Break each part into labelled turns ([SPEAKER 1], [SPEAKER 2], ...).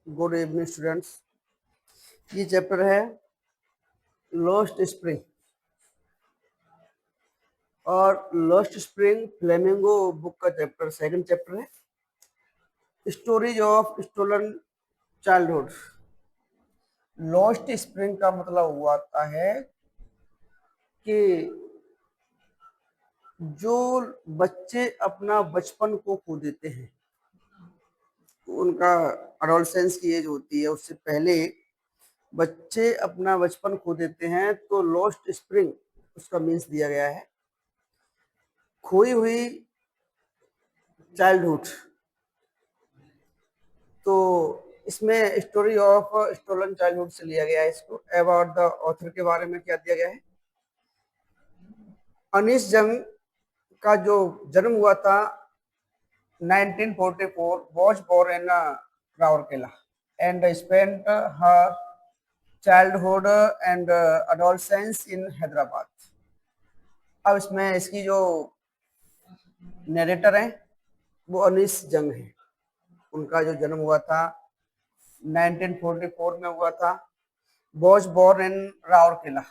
[SPEAKER 1] Good evening students. ये chapter है lost spring, और लॉस्ट स्प्रिंग फ्लेमिंगो बुक का चैप्टर सेकंड चैप्टर है, stories of stolen childhood. Lost spring का मतलब हुआ आता है कि जो बच्चे अपना बचपन को खो देते हैं, उनका एडोलसेंस की एज होती है, उससे पहले बच्चे अपना बचपन खो देते हैं, तो लॉस्ट स्प्रिंग उसका मीन्स दिया गया है खोई हुई चाइल्डहुड। तो इसमें स्टोरी ऑफ स्टोलन चाइल्डहुड से लिया गया है इसको। अबाउट द ऑथर के बारे में क्या दिया गया है, अनीस जंग का जो जन्म हुआ था 1944, was born in Rourkela and spent her childhood and adolescence in Hyderabad. अब इसमें इसकी जो नरेटर हैं वो अनीस जंग है। उनका जो जन्म हुआ था 1944 में हुआ था। was born in Rourkela,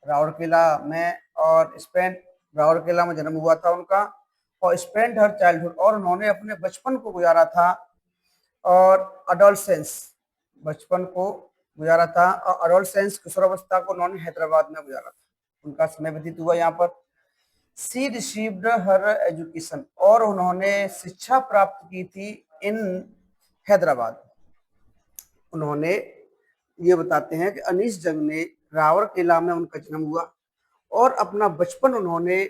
[SPEAKER 1] Rourkela में, और स्पेन राउरकेला में जन्म हुआ था उनका, और स्पेंट हर चाइल्डहुड, और उन्होंने अपने बचपन को गुजारा था, और अडोलसेंस बचपन को गुजारा था, और अडोलसेंस किशोरावस्था को उन्होंने हैदराबाद में गुजारा था। उनका समय व्यतीत हुआ यहाँ पर। सी रिसीव्ड हर एजुकेशन, और उन्होंने शिक्षा प्राप्त की थी इन हैदराबाद। उन्होंने ये बताते हैं कि अनीस जंग ने रावरकेला में उनका जन्म हुआ और अपना बचपन उन्होंने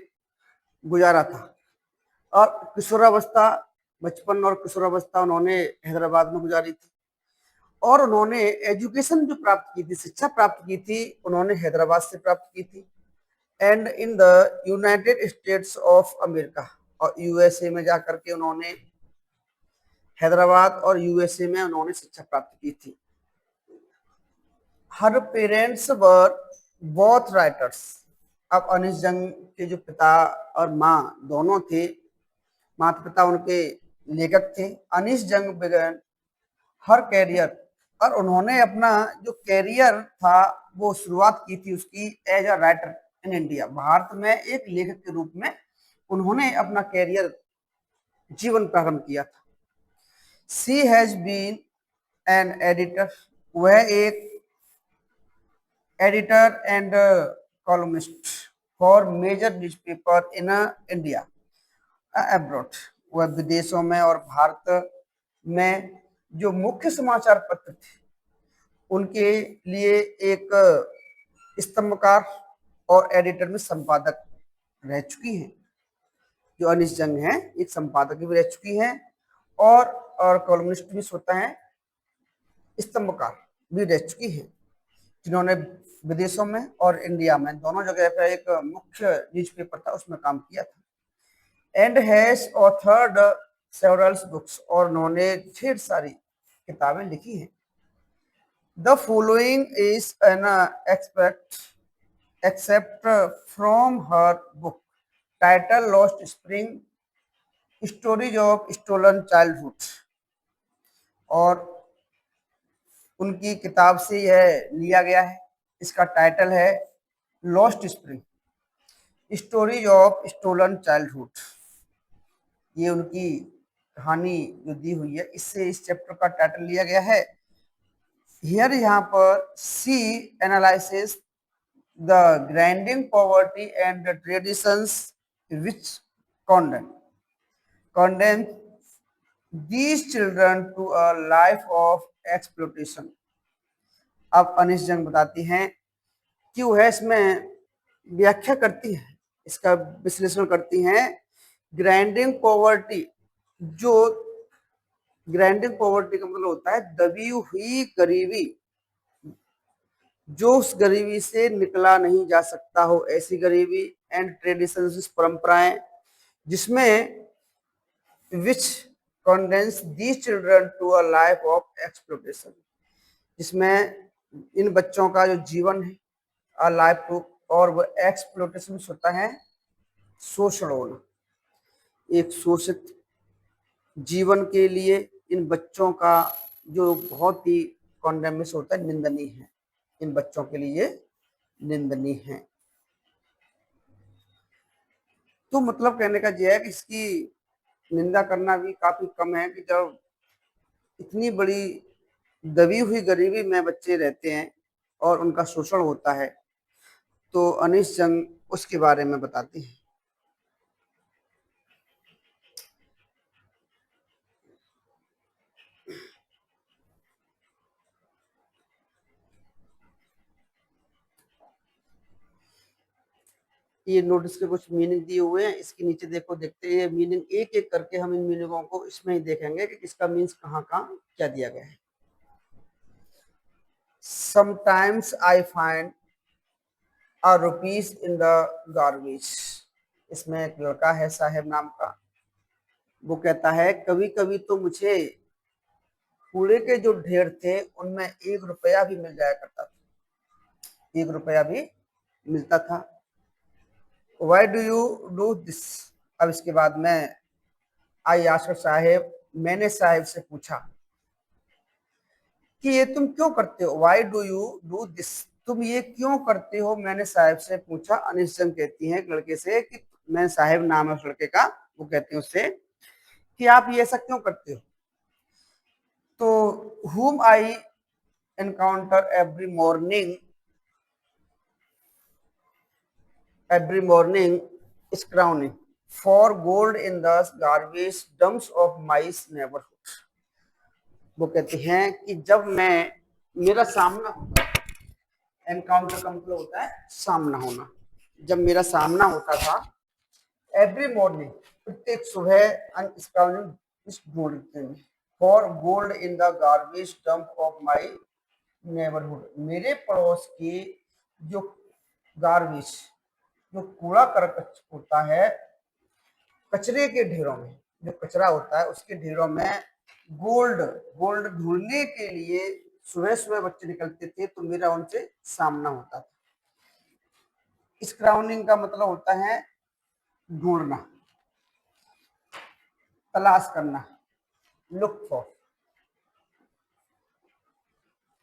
[SPEAKER 1] गुजारा था, और किशोरावस्था, बचपन और किशोरावस्था उन्होंने हैदराबाद में गुजारी थी, और उन्होंने एजुकेशन जो प्राप्त की थी, शिक्षा प्राप्त की थी, उन्होंने हैदराबाद से प्राप्त की थी, and in the United states of America, और यूएसए में जाकर के उन्होंने, हैदराबाद और यूएसए में उन्होंने शिक्षा प्राप्त की थी। हर पेरेंट्स वर बोथ राइटर्स। अब अनीस जंग के जो पिता और माँ दोनों थे, माता पिता उनके लेखक थे। अनीस जंग बिगन हर कैरियर, और उन्होंने अपना जो कैरियर था वो शुरुआत की थी उसकी as a writer in India, Bharat में एक लेखक के रूप में उन्होंने अपना कैरियर, जीवन प्रारंभ किया था। She has been an editor, वह एक editor and columnist for major newspaper in India abroad. वह विदेशों में और भारत में जो मुख्य समाचार पत्र थे उनके लिए एक स्तंभकार और एडिटर में संपादक रह चुकी हैं। जो अनीस जंग हैं एक संपादक भी रह चुकी हैं, और कॉलमिस्ट भी होता है, स्तंभकार भी रह चुकी हैं, जिन्होंने विदेशों में और इंडिया में दोनों जगह पर एक मुख्य न्यूज़पेपर था उसमें काम किया था। And has authored several books, और उन्होंने ढेर सारी किताबें लिखी हैं। The following is an excerpt from her book title lost spring, stories of stolen childhood, और उनकी किताब से यह लिया गया है। इसका टाइटल है lost spring, stories of stolen childhood. ये उनकी कहानी जो दी हुई है, इससे इस चैप्टर का टाइटल लिया गया है। हियर यहाँ पर see analysis the grinding poverty and the traditions which condemn these children to a life of exploitation। अब अनीस जंग बताती हैं कि वह इसमें व्याख्या करती है, इसका विश्लेषण करती हैं। ग्राइंडिंग पॉवर्टी, जो ग्राइंडिंग पॉवर्टी का मतलब होता है दबी हुई गरीबी, जो उस गरीबी से निकला नहीं जा सकता हो, ऐसी गरीबी, एंड ट्रेडिशंस, परंपराएं, जिसमें which condense these children to a life of exploitation, जिसमें इन बच्चों का जो जीवन है अ लाइफ टू, और वो एक्सप्लोटेशन होता है शोषण होना। एक शोषित जीवन के लिए इन बच्चों का जो बहुत ही कॉन्डेमेस होता है, निंदनीय है, इन बच्चों के लिए निंदनीय है। तो मतलब कहने का यह है कि इसकी निंदा करना भी काफी कम है कि जब इतनी बड़ी दबी हुई गरीबी में बच्चे रहते हैं और उनका शोषण होता है, तो अनीश जंग उसके बारे में बताती है। ये नोटिस के कुछ मीनिंग दिए हुए हैं, इसके नीचे देखो, देखते हैं मीनिंग एक एक करके हम इन मीनिंगों को इसमें ही देखेंगे कि किसका मीन्स कहाँ कहाँ क्या दिया गया है। Sometimes I find a rupees in the garbage. इसमें एक लड़का है साहेब नाम का, वो कहता है कभी कभी तो मुझे कूड़े के जो ढेर थे उनमें 1 रुपया भी मिल जाया करता था, 1 रुपया भी मिलता था। Why do you do this? अब इसके बाद में आई आस्क्ड साहेब, मैंने साहेब से पूछा कि ये तुम क्यों करते हो, why do you do this, तुम ये क्यों करते हो, मैंने साहेब से पूछा। अनिश जंग कहती है एक लड़के से कि मैं, साहेब नाम है उस लड़के का, वो कहते हैं उससे कि आप ये ऐसा क्यों करते हो। तो whom I encounter every morning scrambling for gold in the garbage dumps of my neighborhood। वो कहते हैं कि जब मैं, मेरा सामना होता है, एनकाउंटर का मतलब होता है सामना होना, जब मेरा सामना होता था एवरी मॉर्निंग, प्रत्येक सुबह ढूंढते में for gold in the garbage dump of my neighbourhood, मेरे पड़ोस की जो गार्बेज, जो कूड़ा करकट होता है, कचरे के ढेरों में, जो कचरा होता है उसके ढेरों में गोल्ड, गोल्ड ढूंढने के लिए सुबह सुबह बच्चे निकलते थे, तो मेरा उनसे सामना होता था। स्क्राउनिंग का मतलब होता है ढूंढना, तलाश करना, लुक फॉर,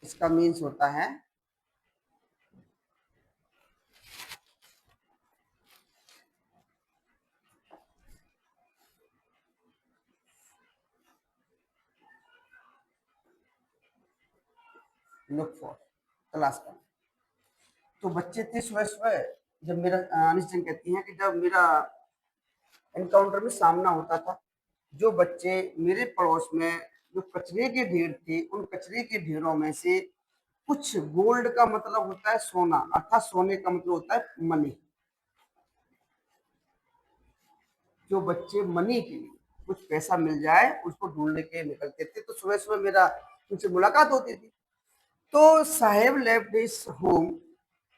[SPEAKER 1] इसका मीन्स होता है लुक फॉर, तलाश करना। तो बच्चे थे सुबह सुबह, जब मेरा, अनिश जैन कहती हैं कि जब मेरा एनकाउंटर में सामना होता था, जो बच्चे मेरे पड़ोस में जो कचरे के ढेर थे, उन कचरे के ढेरों में से कुछ, गोल्ड का मतलब होता है सोना, अर्थात सोने का मतलब होता है मनी, जो बच्चे मनी के लिए, कुछ पैसा मिल जाए उसको ढूंढने के निकलते थे, तो सुबह सुबह मेरा उनसे मुलाकात होती थी। तो Saheb left his home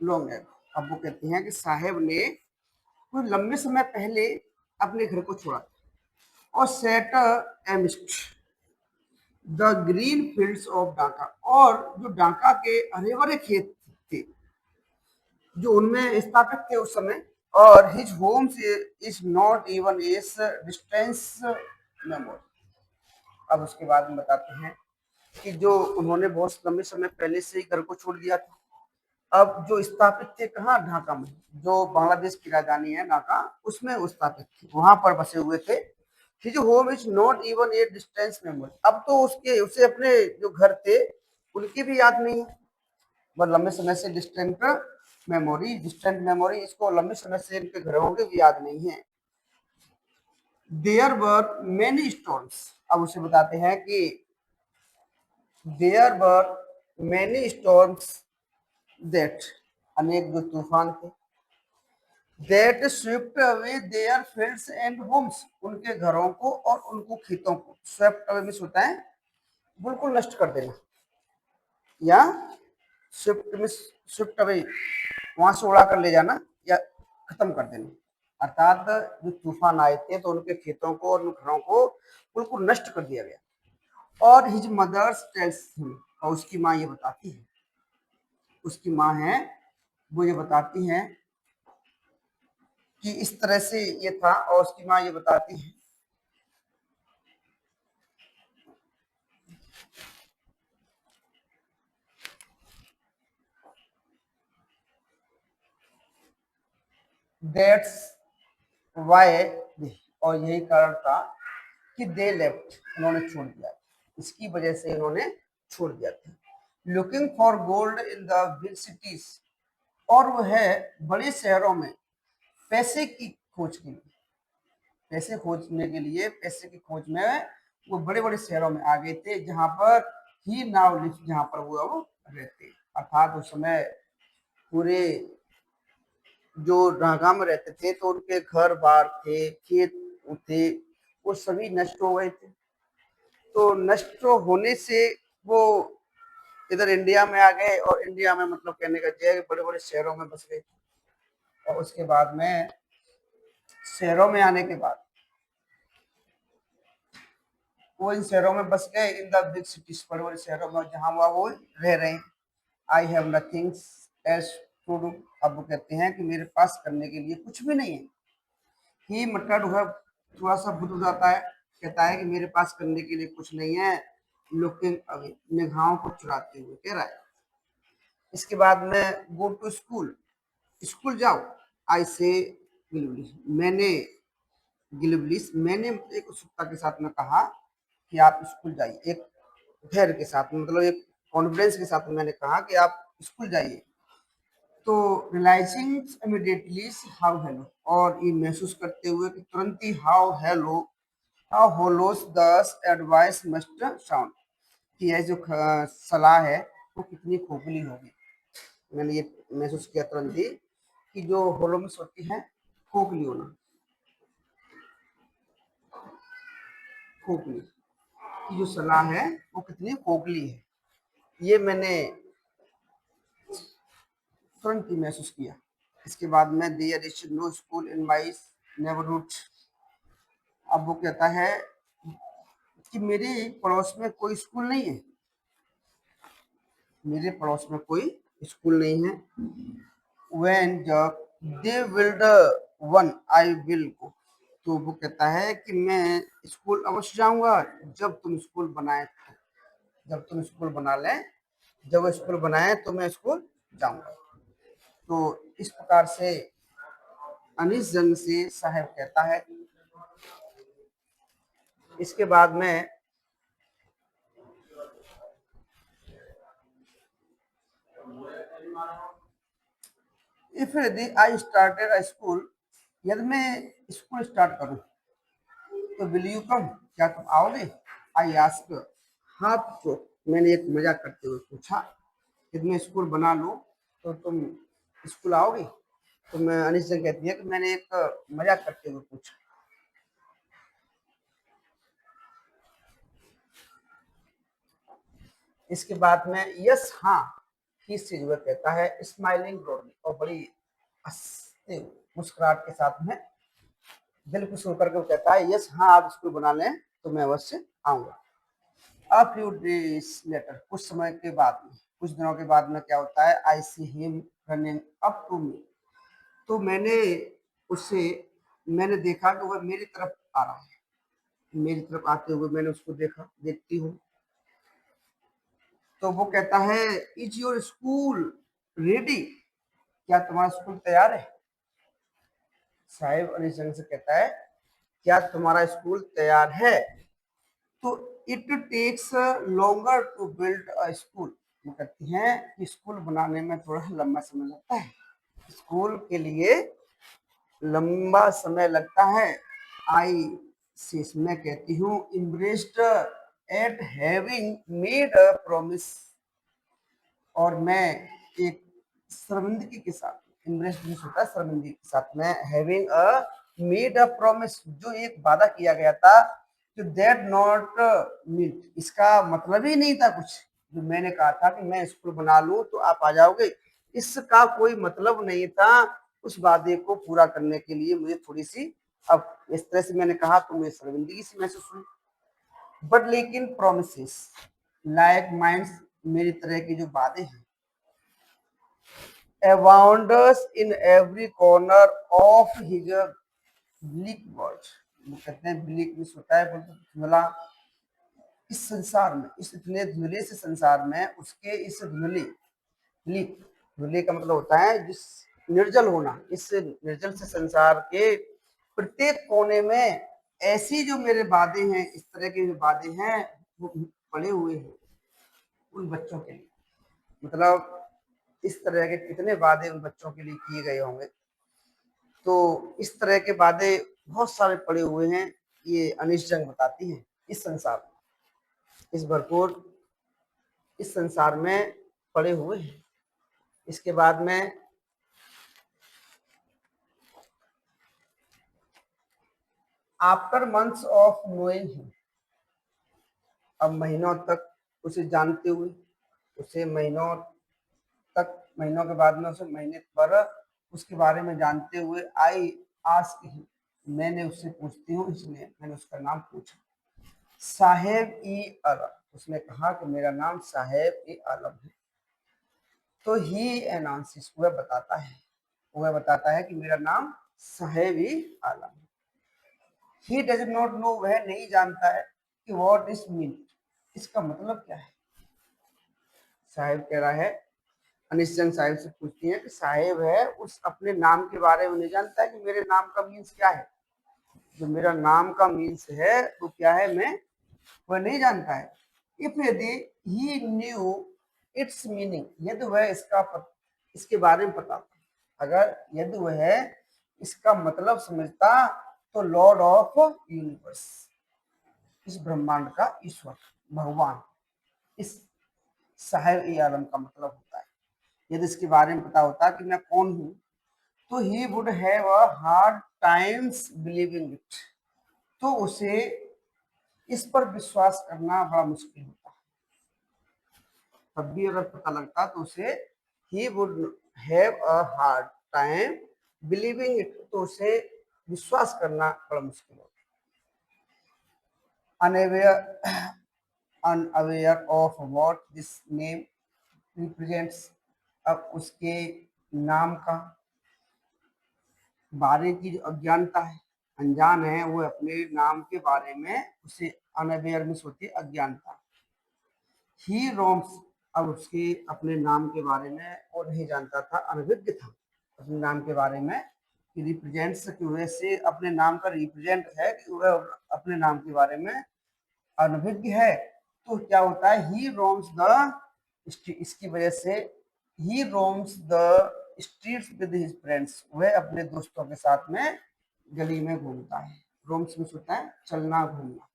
[SPEAKER 1] long ago. अब वो कहते हैं कि साहेब ने कुछ लंबे समय पहले अपने घर को छोड़ा और set amidst the green fields of Dhaka, और जो ढाका के हरे भरे खेत थे जो उनमें स्थापित थे उस समय, और हिज होम से is not even S distance memory. अब उसके बाद में बताते हैं कि जो उन्होंने बहुत लंबे समय पहले से ही घर को छोड़ दिया था, अब जो स्थापित थे कहाँ, ढाका में, जो बांग्लादेश की राजधानी है ढाका, उसमें वो स्थापित थे, वहां पर बसे हुए थे। His home is not even a distance memory, अब तो उसके, उसे अपने जो घर थे उनकी भी याद नहीं है, वह लंबे समय से डिस्टेंट मेमोरी, इसको लंबे समय से इनके घरों की भी याद नहीं है। देयर वर मेनी स्टॉर्म्स, अब उसे बताते हैं कि there were many storms that, अनेक जो तूफान थे, that swept away their fields and homes, उनके घरों को और उनको खेतों को, स्वेप्ट अवे मीन्स होता है बिल्कुल नष्ट कर देना, या स्विफ्ट में, स्विफ्ट अवे वहां से उड़ा कर ले जाना या खत्म कर देना, अर्थात जो तूफान आए थे तो उनके खेतों को और उन घरों को बिल्कुल नष्ट कर दिया गया। और हिज मदर्स टेल्स हिम, और उसकी माँ ये बताती है, उसकी माँ है वो ये बताती है कि इस तरह से ये था, और उसकी माँ ये बताती है दैट्स वाई, और यही कारण था कि दे लेफ्ट, उन्होंने छोड़ दिया, इसकी वजह से इन्होंने छोड़ दिया था। Looking for gold in the big cities, और वो है बड़े शहरों में पैसे की खोज के लिए, पैसे खोजने के लिए, पैसे की खोज में वो बड़े बड़े शहरों में आ गए थे, जहां पर ही नाव लिव, जहां पर वो रहते, अर्थात उस समय पूरे जो नागा में रहते थे तो उनके घर बार थे, खेत थे, वो सभी नष्ट हो गए थे। तो नष्ट होने से वो इधर इंडिया में आ गए, और इंडिया में मतलब कहने का जय बड़े बड़े शहरों में बस गए। और उसके बाद में शहरों में आने के बाद वो इन शहरों में बस गए, इन द बिग सिटीज, बड़े बड़े शहरों में, जहां वो रह रहे हैं। I have nothing else to do, अब वो कहते हैं कि मेरे पास करने के लिए कुछ भी नहीं है। ही मटर्ड हुआ, थोड़ा सा भूत हो जाता है, कहता है कि मेरे पास करने के लिए कुछ नहीं है, लुकिंग अवे, निगाहों को चुराते हुए कह रहा है। इसके बाद में गो टू स्कूल, स्कूल जाओ। आई से गिलबिलिस, मैंने गिलबिलिस, मैंने एक उत्सुकता के साथ में कहा कि आप स्कूल जाइए, एक धैर्य के साथ में, मतलब एक कॉन्फिडेंस के साथ में मैंने कहा कि आप स्कूल जाइए। तो रियलाइजिंग इमीडिएटली हाउ हेलो, और ये महसूस करते हुए कि तुरंत ही हाउ होलोस दस एडवाइस मस्ट साउंड, कि यह जो सलाह है वो कितनी खोखली होगी। मैंने ये महसूस किया तुरंत ही कि जो होलोमस होती है, खोखली होना, खोखली की जो सलाह है वो कितनी खोखली है, ये मैंने तुरंत ही महसूस किया। इसके बाद में there is no school in my neighbourhood, अब वो कहता है कि मेरे पड़ोस में कोई स्कूल नहीं है, मेरे पड़ोस में कोई स्कूल नहीं है। व्हेन जब they build one I will go, तो वो कहता है कि मैं स्कूल अवश्य जाऊंगा, जब तुम स्कूल बनाए, जब तुम स्कूल बना लें, जब वो स्कूल बनाए तो मैं स्कूल जाऊंगा। तो इस प्रकार से अनिस जंग से साहब कहता है। इसके बाद में इफ यदि आई स्टार्टेड अ स्कूल, यदि मैं स्कूल स्टार्ट करूं तो विल यू कम, क्या तुम आओगे? आई आस्क, हाँ तो मैंने एक मजाक करते हुए पूछा, यदि मैं स्कूल बना लूं तो तुम स्कूल आओगे? तो मैं अनिश जंग कहती है कि मैंने एक मजाक करते हुए पूछा। इसके बाद में यस हाँ, ही से जो कहता है स्माइलिंग ब्रॉडली, और बड़ी हंसते मुस्कुराहट के साथ में दिल खुश होकर के वो कहता है यस हाँ, आप स्कूल बना लें तो मैं अवश्य आऊंगा। अ फ्यू डेज लेटर, कुछ समय के बाद में, कुछ दिनों के बाद में क्या होता है, I see him running up to me, तो मैंने उससे, मैंने देखा कि वह मेरी तरफ आ रहा है, मेरी तरफ आते हुए मैंने उसको देखा, देखती हूँ। तो वो कहता है इज योर स्कूल रेडी, क्या तुम्हारा स्कूल तैयार है? साहिब अली जंग से कहता है क्या तुम्हारा स्कूल तैयार है? तो it takes longer to build a school, वो कहती हैं कि स्कूल बनाने में थोड़ा लंबा समय लगता है, स्कूल के लिए लंबा समय लगता है। आई सिस, मैं कहती हूँ इम्ब्रेस्ड eight having made a promise, और मैं एक शर्मिंदगी के साथ, इम्ब्रेस्ड होता है शर्मिंदगी के साथ में, having a made a promise, जो एक वादा किया गया था, तो दैट नॉट मीट, इसका मतलब ही नहीं था कुछ, जो मैंने कहा था कि मैं स्कूल बना लूं तो आप आ जाओगे, इसका कोई मतलब नहीं था। उस वादे को पूरा करने के लिए मुझे थोड़ी सी, अब इस तरह से मैंने कहा तो मुझे शर्मिंदगी से महसूस हुई। बट लेकिन प्रोमिस लाइक माइंड्स, मेरी तरह के जो वादे हैं, abounds in every corner of his bleak world, वो कहते हैं ब्लीक में होता है बोलते धुंधला, इस संसार में, इस इतने धुंधले से संसार में, उसके इस धुंधले, ब्लीक, धुंधले का मतलब होता है जिस निर्जल होना, इस निर्जल से संसार के प्रत्येक कोने में ऐसी जो मेरे वादे हैं, इस तरह के जो वादे हैं वो पड़े हुए हैं उन बच्चों के लिए। मतलब इस तरह के कितने वादे उन बच्चों के लिए किए गए होंगे। तो इस तरह के वादे बहुत सारे पड़े हुए हैं, ये अनिश जंग बताती है इस संसार में, इस भरपूर इस संसार में पड़े हुए हैं। इसके बाद में after months of knowing him, अब महीनों तक उसे जानते हुए, उसे महीनों तक, महीनों के बाद में उसे महीने पर उसके बारे में जानते हुए, आई आस्क हिम, मैंने उससे पूछती हूँ, इसलिए मैंने उसका नाम पूछा। साहेब ई आलम, उसने कहा कि मेरा नाम साहेब ई आलम है। तो ही अनाउंसेस, वह बताता है कि मेरा नाम साहेब ई आलम है। ही डज नॉट नो, वह नहीं जानता है कि व्हाट इज मीन, इसका मतलब क्या है। साहेब कह रहा है, अनिश्चंद साहिब से पूछती है कि साहेब है उस अपने नाम के बारे में नहीं जानता है कि मेरे नाम का मीन्स क्या है। जो मेरा नाम का मीन्स है वो क्या है, मैं वह नहीं जानता है। इफ यदि ही न्यू इट्स मीनिंग, यदि वह इसके बारे में पता, अगर यदि वह इसका मतलब समझता, तो लॉर्ड ऑफ यूनिवर्स, इस ब्रह्मांड का ईश्वर, भगवान, इस साहिब ए आलम का मतलब होता है। यदि इसके बारे में पता होता कि मैं कौन हूं, तो he would have a hard times believing it, तो उसे इस पर विश्वास करना बड़ा मुश्किल होता है। तब भी अगर पता लगता तो उसे he would have a hard time believing it, तो उसे विश्वास करना बड़ा मुश्किल होता है। Unaware of what this name represents, अब उसके नाम का बारे की जो अज्ञानता है, अनजान है वो अपने नाम के बारे में, उसे अनअवेयर में होती है अज्ञानता। ही रोम्स, अब उसके अपने नाम के बारे में वो नहीं जानता था, अनभिज्ञ था अपने नाम के बारे में कि रिप्रेजेंट्स की वजह से, अपने नाम का रिप्रेजेंट है कि वह अपने नाम के बारे में अनभिज्ञ है। तो क्या होता है, ही रोम्स द, इसकी वजह से ही roams the streets with his friends, वह अपने दोस्तों के साथ में गली में घूमता है। रोम्स में होता है चलना घूमना।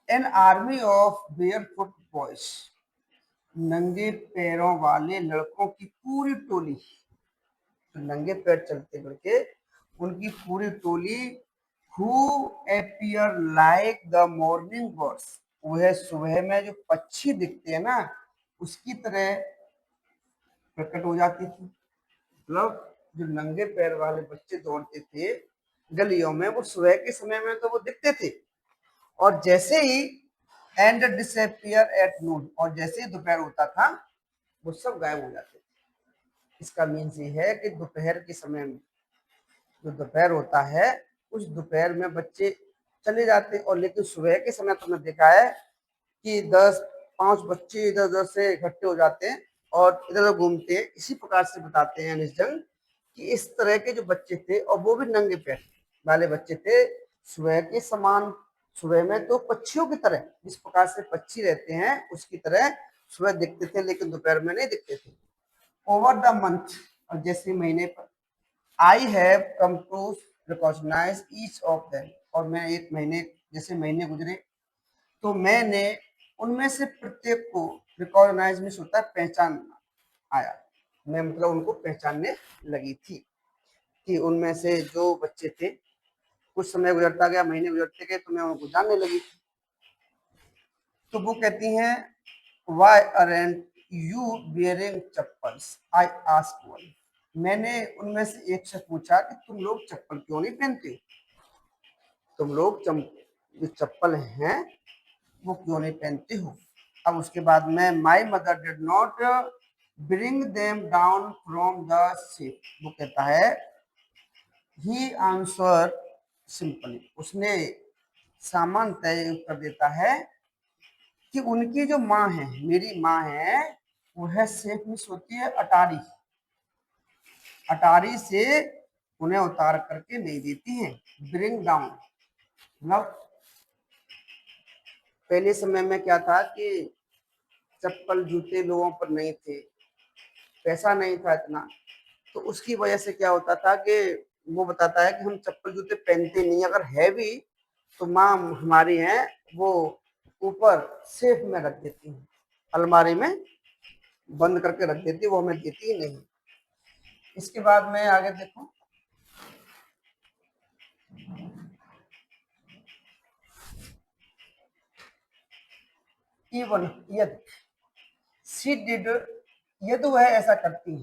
[SPEAKER 1] An army of barefoot boys, नंगे पैरों वाले लड़कों की पूरी टोली, तो नंगे पैर चलते लड़के, उनकी पूरी टोली, who appear like the morning birds, वह सुबह में जो पक्षी दिखते हैं ना उसकी तरह प्रकट हो जाती थी। मतलब जो नंगे पैर वाले बच्चे दौड़ते थे गलियों में, वो सुबह के समय में तो वो दिखते थे, और जैसे ही एंड डिसअपियर एट नून, और जैसे ही दोपहर होता था वो सब गायब हो जाते थे। इसका मीन्स ये है कि दोपहर के समय में, जो दोपहर होता है उस दोपहर में बच्चे चले जाते, और लेकिन सुबह के समय तुमने देखा है कि 10-5 बच्चे इधर उधर से इकट्ठे हो जाते हैं और इधर उधर घूमते हैं। इसी प्रकार से बताते हैं अनिश जंग कि इस तरह के जो बच्चे थे, और वो भी नंगे पैर वाले बच्चे थे, सुबह के समान, सुबह में तो पक्षियों की तरह, जिस प्रकार से पक्षी रहते हैं उसकी तरह सुबह दिखते थे, लेकिन दोपहर में नहीं दिखते थे। ओवर द मंथ, और जैसे महीने पर, I have come to recognise each of them, और मैं एक महीने, जैसे महीने गुजरे तो मैंने उनमें से प्रत्येक को, रिकॉग्नाइज में होता है पहचान आया, मैं मतलब उनको पहचानने लगी थी, कि उनमें से जो बच्चे थे, कुछ समय गुजरता गया, महीने गुजरते गए, तो मैं उनको जानने लगी थी। तो वो कहती हैं, why aren't you wearing chappals, I ask one, मैंने उनमें से एक से पूछा कि तुम लोग चप्पल क्यों नहीं पहनते, तुम लोग जो चप्पल हैं वो क्यों नहीं पहनते हो। अब उसके बाद में, my mother did not bring them down from the ship, वो कहता है, ही आंसर सिंपली, उसने सामान्यतः उत्तर देता है कि उनकी जो माँ है, मेरी माँ है, वह सेफ मिस होती है अटारी, अटारी से उन्हें उतार करके नहीं देती हैं। ब्रिंग डाउन मतलब पहले समय में क्या था कि चप्पल जूते लोगों पर नहीं थे, पैसा नहीं था इतना, तो उसकी वजह से क्या होता था कि वो बताता है कि हम चप्पल जूते पहनते नहीं, अगर है भी तो माँ हमारी है वो ऊपर सेफ में रख देती है, अलमारी में बंद करके रख देती है, वो हमें देती ही नहीं। इसके बाद में आगे देखो, इवन यदि सी डिड, यदि वह ऐसा करती है,